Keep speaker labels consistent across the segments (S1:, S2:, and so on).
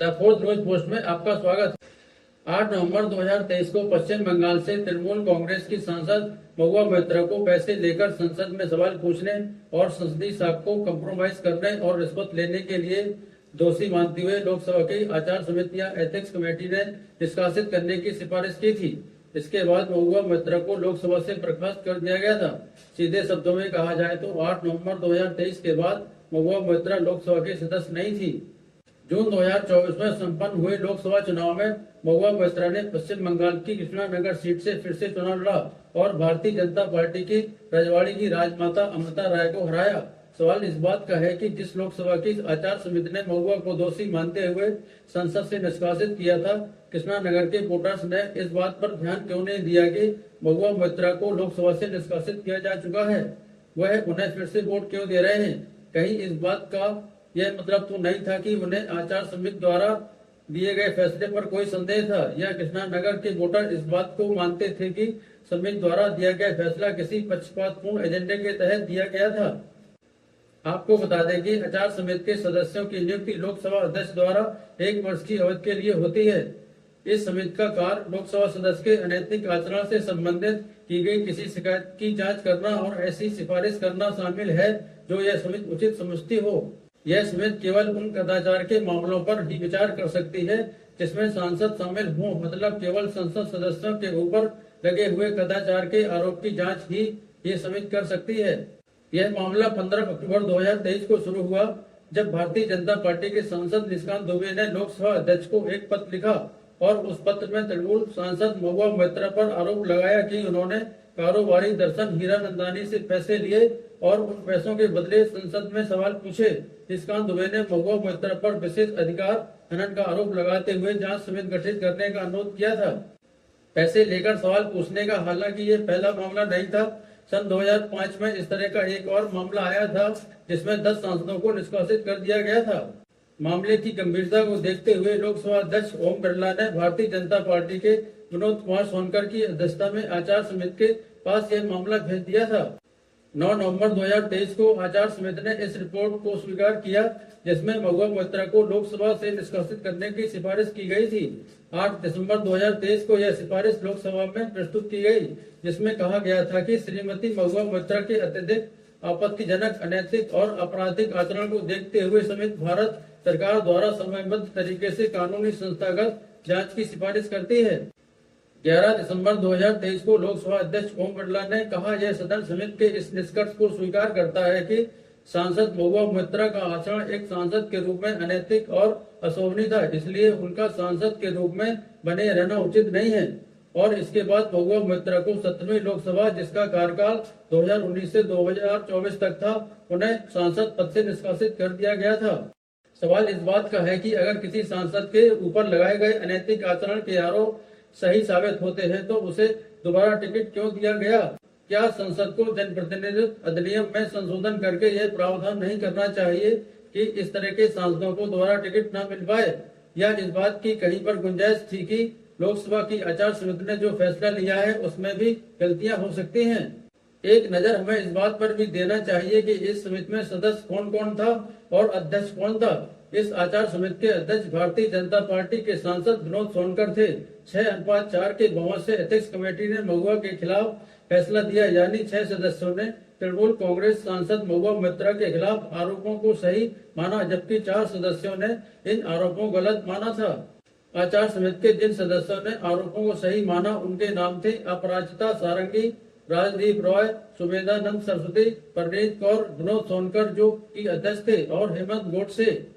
S1: The fourth news post में आपका स्वागत। 8 नवंबर 2023 को पश्चिम बंगाल से तृणमूल कांग्रेस की सांसद महुआ मोइत्रा को पैसे लेकर संसद में सवाल पूछने और संसदीय साख को कम्प्रोमाइज करने और रिश्वत लेने के लिए दोषी मानते हुए लोकसभा की आचार समिति या एथिक्स कमेटी ने निष्कासित करने की सिफारिश की थी। इसके बाद महुआ मोइत्रा को लोकसभा से बर्खास्त कर दिया गया था। सीधे शब्दों में कहा जाए तो 8 नवंबर 2023 के बाद महुआ मोइत्रा लोकसभा की सदस्य नहीं थी। जून 2024 में संपन्न हुए लोकसभा चुनाव में महुआ मोइत्रा ने पश्चिम बंगाल की कृष्णानगर सीट से फिर से चुनाव लड़ा और भारतीय जनता पार्टी की रजवाड़ी की राजमाता अमृता राय को हराया। सवाल इस बात का है कि जिस लोकसभा की आचार समिति ने महुआ को दोषी मानते हुए संसद से निष्कासित किया था, कृष्णानगर के वोटर्स ने इस बात पर ध्यान क्यों नहीं दिया कि महुआ मोइत्रा को लोकसभा से निष्कासित किया जा चुका है। वह उन्हें फिर से वोट क्यों दे रहे हैं। कहीं इस बात का यह मतलब तो नहीं था कि उन्हें आचार समिति द्वारा दिए गए फैसले पर कोई संदेह था, या कृष्णानगर के वोटर इस बात को मानते थे कि समिति द्वारा दिया गया फैसला किसी पक्षपातपूर्ण एजेंडे के तहत दिया गया था। आपको बता दें कि आचार समिति के सदस्यों की नियुक्ति लोकसभा अध्यक्ष द्वारा 1 वर्ष की अवधि के लिए होती है। इस समिति का कार्य लोकसभा सदस्य के अनैतिक आचरण से संबंधित की गई किसी शिकायत की जांच करना और ऐसी सिफारिश करना शामिल है जो यह समिति उचित समझती हो। यह समिति केवल उन कदाचार के मामलों पर ही विचार कर सकती है जिसमें सांसद शामिल हों, मतलब केवल संसद सदस्यों के ऊपर लगे हुए कदाचार के आरोप की जांच ही ये समिति कर सकती है। यह मामला 15 अक्टूबर 2023 को शुरू हुआ जब भारतीय जनता पार्टी के सांसद निशिकांत दुबे ने लोकसभा अध्यक्ष को एक पत्र लिखा और उस पत्र में तृणमूल सांसद महुआ मोइत्रा पर आरोप लगाया कि उन्होंने कारोबारी दर्शन हीरानंदानी से पैसे लिए और उन पैसों के बदले संसद में सवाल पूछे। निशिकांत दुबे ने महुआ मोइत्रा पर विशेष अधिकार हनन का आरोप लगाते हुए जांच समिति गठित करने का अनुरोध किया था। पैसे लेकर सवाल पूछने का हालांकि ये पहला मामला नहीं था। सन 2005 में इस तरह का एक और मामला आया था जिसमें 10 सांसदों को निष्कासित कर दिया गया था। मामले की गंभीरता को देखते हुए लोकसभा अध्यक्ष ओम बिरला ने भारतीय जनता पार्टी के विनोद कुमार सोनकर की अध्यक्षता में आचार समिति के पास यह मामला भेज दिया था। 9 नवंबर 2023 को आचार समिति ने इस रिपोर्ट को स्वीकार किया जिसमें महुआ मोइत्रा को लोकसभा से निष्कासित करने की सिफारिश की गई थी। 8 दिसंबर 2023 को यह सिफारिश लोकसभा में प्रस्तुत की गई जिसमें कहा गया था कि श्रीमती महुआ मोइत्रा के अत्यधिक आपत्तिजनक अनैतिक और आपराधिक आचरण को देखते हुए समिति भारत सरकार द्वारा समयबद्ध तरीके से कानूनी संस्थागत जांच की सिफारिश करती है। 11 दिसंबर 2023 को लोकसभा अध्यक्ष ओम बिरला ने कहा, यह सदन समिति के इस निष्कर्ष को स्वीकार करता है कि सांसद महुआ मोइत्रा का आचरण एक सांसद के रूप में अनैतिक और अशोभनीय था, इसलिए उनका सांसद के रूप में बने रहना उचित नहीं है। और इसके बाद महुआ मोइत्रा को 17वीं लोकसभा, जिसका कार्यकाल 2019 से 2024 तक था, उन्हें सांसद पद से निष्कासित कर दिया गया था। सवाल इस बात का है कि अगर किसी सांसद के ऊपर लगाए गए अनैतिक आचरण के आरोप सही साबित होते हैं तो उसे दोबारा टिकट क्यों दिया गया। क्या संसद को जनप्रतिनिधित्व अधिनियम में संशोधन करके यह प्रावधान नहीं करना चाहिए कि इस तरह के सांसदों को दोबारा टिकट न मिल पाए, या इस बात की कहीं पर गुंजाइश थी कि लोकसभा की आचार समिति ने जो फैसला लिया है उसमें भी गलतियां हो सकती हैं। एक नजर हमें इस बात पर भी देना चाहिए कि इस समिति में सदस्य कौन कौन था और अध्यक्ष कौन था। इस आचार समिति के अध्यक्ष भारतीय जनता पार्टी के सांसद विनोद सोनकर थे। 6-4 के बहुमत से एथिक्स कमेटी ने महुआ के खिलाफ फैसला दिया, यानी 6 सदस्यों ने तृणमूल कांग्रेस सांसद महुआ मोइत्रा के खिलाफ आरोपों को सही माना, जबकि 4 सदस्यों ने इन आरोपों को गलत माना था। आचार समिति के जिन सदस्यों ने आरोपों को सही माना उनके नाम थे अपराजिता सारंगी, राजदीप रॉय, सुमेधानंद सरस्वती, परनीत कौर, विनोद सोनकर जो की अध्यक्ष थे, और हेमंत गोडसे।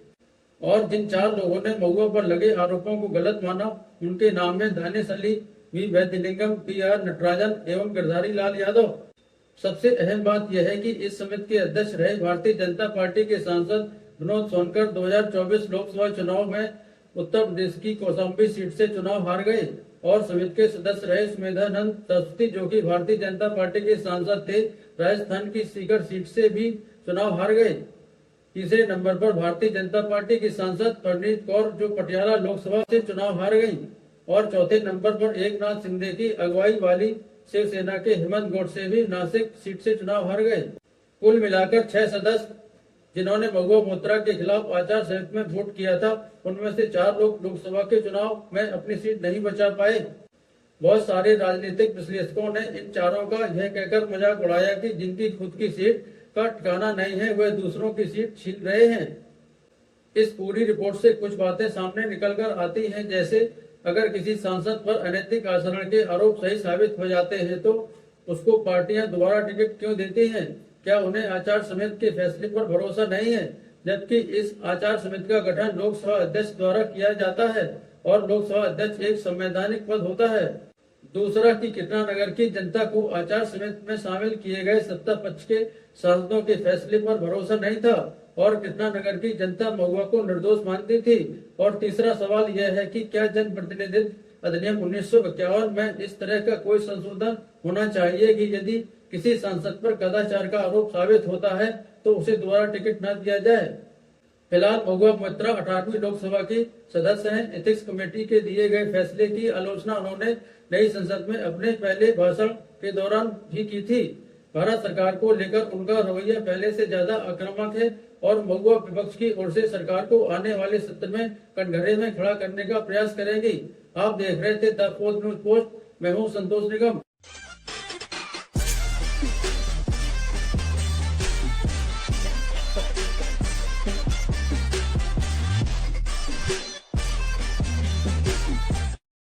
S1: और जिन 4 लोगों ने महुआ पर लगे आरोपों को गलत माना उनके नाम में दानिश अली, वी वैद्यलिंगम, PR नटराजन एवं गिरधारी लाल यादव। सबसे अहम बात यह है कि इस समिति के अध्यक्ष रहे भारतीय जनता पार्टी के सांसद विनोद सोनकर 2024 लोकसभा चुनाव में उत्तर प्रदेश की कौशाम्बी सीट से चुनाव हार गए, और समिति के सदस्य रहे सुमेधानंद सरस्वती जो कि भारतीय जनता पार्टी के सांसद थे, राजस्थान की सीकर सीट से भी चुनाव हार गए। तीसरे नंबर पर भारतीय जनता पार्टी की सांसद परनीत कौर जो पटियाला लोकसभा से चुनाव हार गई, और चौथे नंबर पर एकनाथ शिंदे की अगुवाई वाली शिवसेना के हेमंत गोडसे भी नासिक सीट से चुनाव हार गए। कुल मिलाकर 6 सदस्य जिन्होंने महुआ मोइत्रा के खिलाफ आचार संहिता में वोट किया था, उनमें से 4 लोग लोकसभा के चुनाव में अपनी सीट नहीं बचा पाए। बहुत सारे राजनीतिक विश्लेषकों ने इन चारों का यह कहकर मजाक उड़ाया कि जिनकी खुद की सीट का ठिकाना नहीं है, वह दूसरों की सीट छीन रहे हैं। इस पूरी रिपोर्ट से कुछ बातें सामने निकलकर आती हैं, जैसे अगर किसी सांसद पर अनैतिक आचरण के आरोप सही साबित हो जाते हैं तो उसको पार्टियां दोबारा टिकट क्यों देती हैं? क्या उन्हें आचार संहिता के फैसले पर भरोसा नहीं है? जबकि इस आचार संहिता का गठन लोकसभा अध्यक्ष द्वारा किया जाता है और लोकसभा अध्यक्ष एक संवैधानिक पद होता है। दूसरा कि कृष्णानगर की जनता को आचार संहिता में शामिल किए गए सत्ता पक्ष के सांसदों के फैसले पर भरोसा नहीं था और कृष्णानगर की जनता महुआ को निर्दोष मानती थी। और तीसरा सवाल यह है कि क्या जनप्रतिनिधित्व अधिनियम 1951 में इस तरह का कोई संशोधन होना चाहिए कि यदि किसी सांसद पर कदाचार का आरोप साबित होता है तो उसे दोबारा टिकट न दिया जाए। फिलहाल महुआ मोइत्रा 18वीं लोकसभा की सदस्य हैं। एथिक्स कमेटी के दिए गए फैसले की आलोचना उन्होंने नई संसद में अपने पहले भाषण के दौरान भी की थी। भारत सरकार को लेकर उनका रवैया पहले से ज्यादा आक्रामक है और महुआ विपक्ष की ओर से सरकार को आने वाले सत्र में कटघरे में खड़ा करने का प्रयास करेगी। आप देख रहे थे द 4th न्यूज पोस्ट। मैं हूँ संतोष निगम।